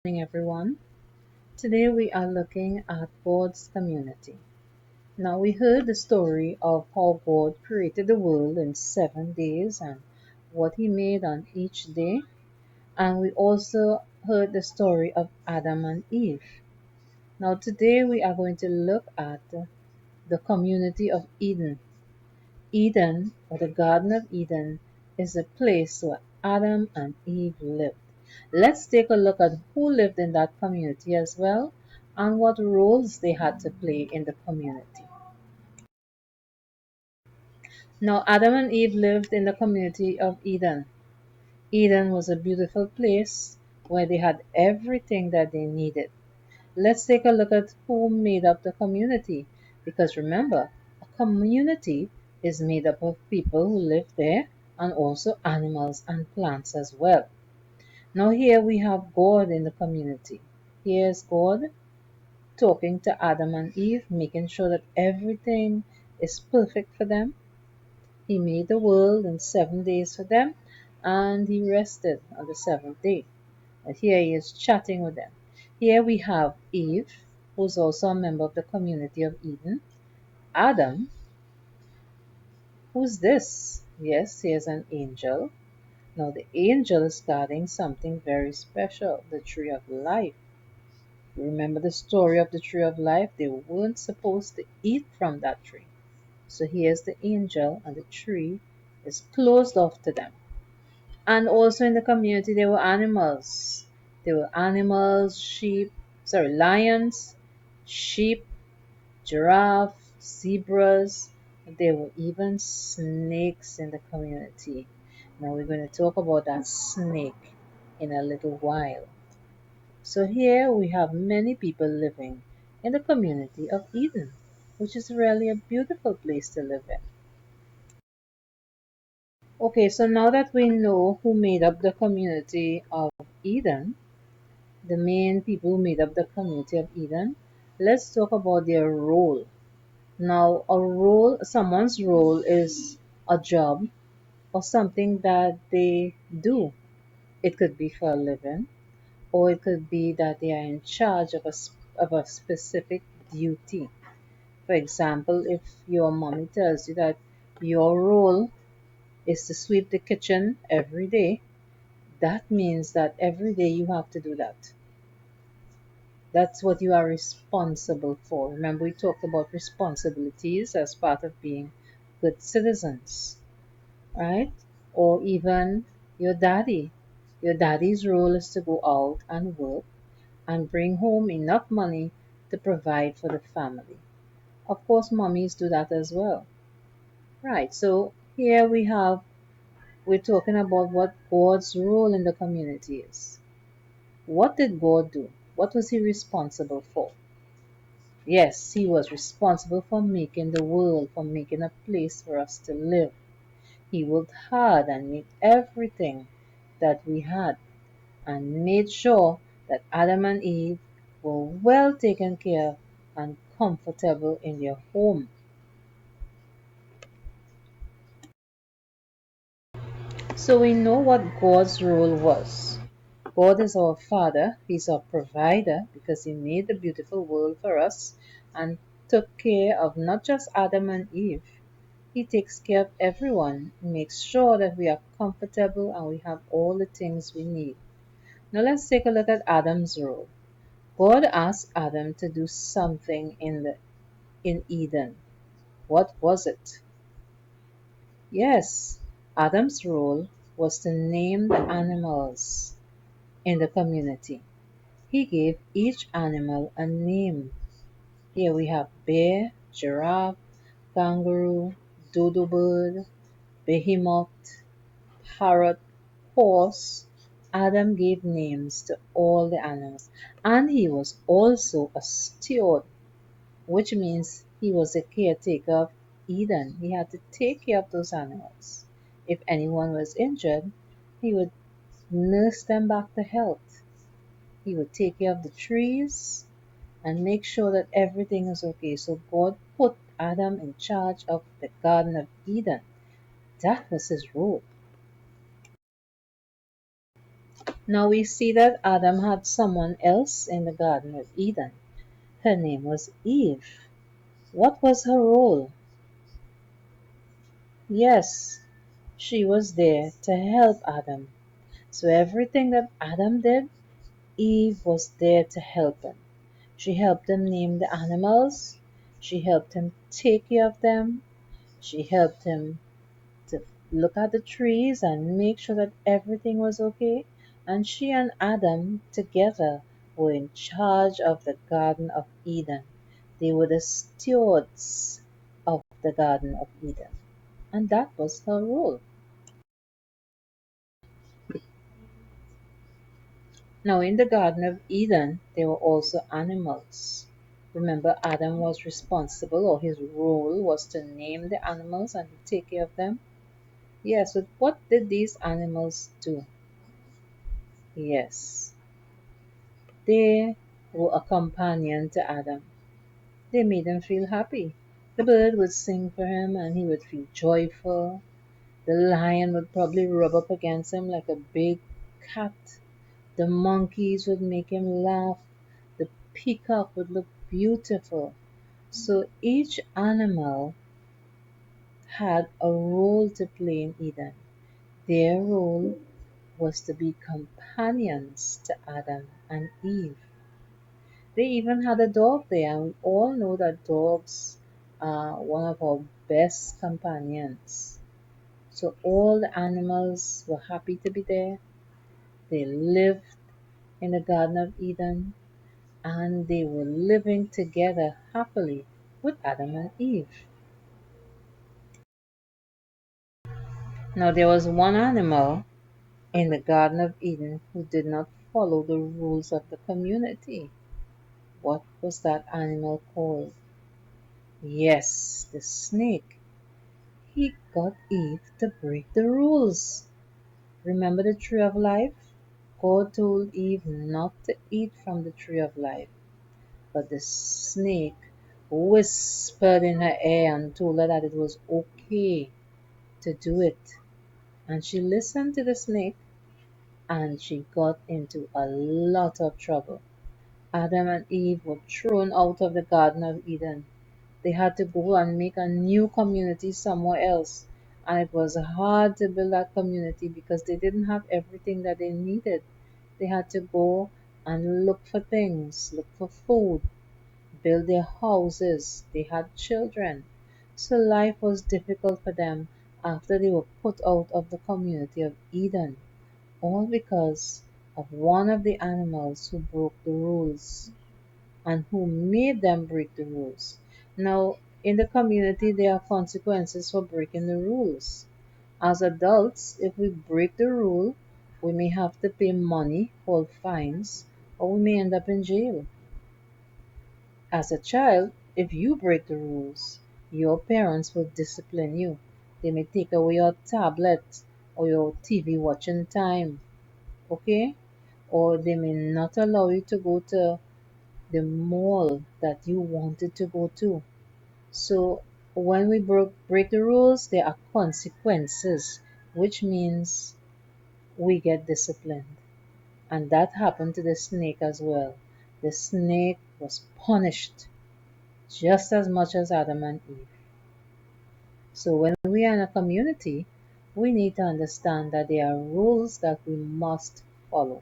Morning, everyone. Today we are looking at God's community. Now, we heard the story of how God created the world in 7 days and what He made on each day. And we also heard the story of Adam and Eve. Now, today we are going to look at the community of Eden. Eden, or the Garden of Eden, is a place where Adam and Eve lived. Let's take a look at who lived in that community as well and what roles they had to play in the community. Now, Adam and Eve lived in the community of Eden. Eden was a beautiful place where they had everything that they needed. Let's take a look at who made up the community. Because remember, a community is made up of people who live there and also animals and plants as well. Now, here we have God in the community. Here's God talking to Adam and Eve, making sure that everything is perfect for them. He made the world in 7 days for them and he rested on the seventh day. And here he is chatting with them. Here we have Eve, who's also a member of the community of Eden. Adam, who's this? Yes, here's an angel. Now, the angel is guarding something very special, the tree of life. Remember the story of the tree of life? They weren't supposed to eat from that tree. So here's the angel, and the tree is closed off to them. And also in the community, there were animals. There were animals, lions, sheep, giraffe, zebras. There were even snakes in the community. Now we're going to talk about that snake in a little while. So here we have many people living in the community of Eden, which is really a beautiful place to live in. Okay, so now that we know who made up the community of Eden, the main people who made up the community of Eden, let's talk about their role. Now, someone's role is a job or something that they do. It could be for a living, or it could be that they are in charge of a specific duty. For example, if your mommy tells you that your role is to sweep the kitchen every day, that means that every day you have to do that. That's what you are responsible for. Remember, we talked about responsibilities as part of being good citizens, right? Or even your daddy. Your daddy's role is to go out and work and bring home enough money to provide for the family. Of course, mommies do that as well. Right, so here we're talking about what God's role in the community is. What did God do? What was he responsible for? Yes, he was responsible for making the world, for making a place for us to live. He worked hard and made everything that we had and made sure that Adam and Eve were well taken care of and comfortable in their home. So we know what God's role was. God is our Father, He's our provider because He made the beautiful world for us and took care of not just Adam and Eve. He takes care of everyone, makes sure that we are comfortable and we have all the things we need. Now let's take a look at Adam's role. God asked Adam to do something in Eden. What was it? Yes, Adam's role was to name the animals in the community. He gave each animal a name. Here we have bear, giraffe, kangaroo, dodo bird, behemoth, parrot, horse. Adam gave names to all the animals, and he was also a steward, which means he was a caretaker of Eden. He had to take care of those animals. If anyone was injured, he would nurse them back to health. He would take care of the trees and make sure that everything is okay. So God put Adam in charge of the Garden of Eden. That was his role. Now we see that Adam had someone else in the Garden of Eden. Her name was Eve. What was her role? Yes, she was there to help Adam. So everything that Adam did, Eve was there to help him. She helped him name the animals. She helped him take care of them. She helped him to look at the trees and make sure that everything was okay. And she and Adam together were in charge of the Garden of Eden. They were the stewards of the Garden of Eden. And that was her role. Now, in the Garden of Eden, there were also animals. Remember, Adam was responsible, or his role was to name the animals and to take care of them. Yes, but what did these animals do? Yes, they were a companion to Adam. They made him feel happy. The bird would sing for him and he would feel joyful. The lion would probably rub up against him like a big cat. The monkeys would make him laugh. The peacock would look beautiful. So each animal had a role to play in Eden. Their role was to be companions to Adam and Eve. They even had a dog there, and we all know that dogs are one of our best companions. So all the animals were happy to be there. They lived in the Garden of Eden and they were living together happily with Adam and Eve. Now there was one animal in the Garden of Eden who did not follow the rules of the community. What was that animal called? Yes, the snake. He got Eve to break the rules. Remember the tree of life? God told Eve not to eat from the tree of life, but the snake whispered in her ear and told her that it was okay to do it. And she listened to the snake and she got into a lot of trouble. Adam and Eve were thrown out of the Garden of Eden. They had to go and make a new community somewhere else. And it was hard to build that community because they didn't have everything that they needed. They had to go and look for things, look for food, build their houses. They had children. So life was difficult for them after they were put out of the community of Eden, all because of one of the animals who broke the rules and who made them break the rules. Now, in the community, there are consequences for breaking the rules. As adults, if we break the rule, we may have to pay money called fines, or we may end up in jail. As a child, if you break the rules, your parents will discipline you. They may take away your tablet or your TV watching time, okay? Or they may not allow you to go to the mall that you wanted to go to. So when we break the rules, there are consequences, which means we get disciplined. And that happened to the snake as well. The snake was punished just as much as Adam and Eve. So when we are in a community, we need to understand that there are rules that we must follow.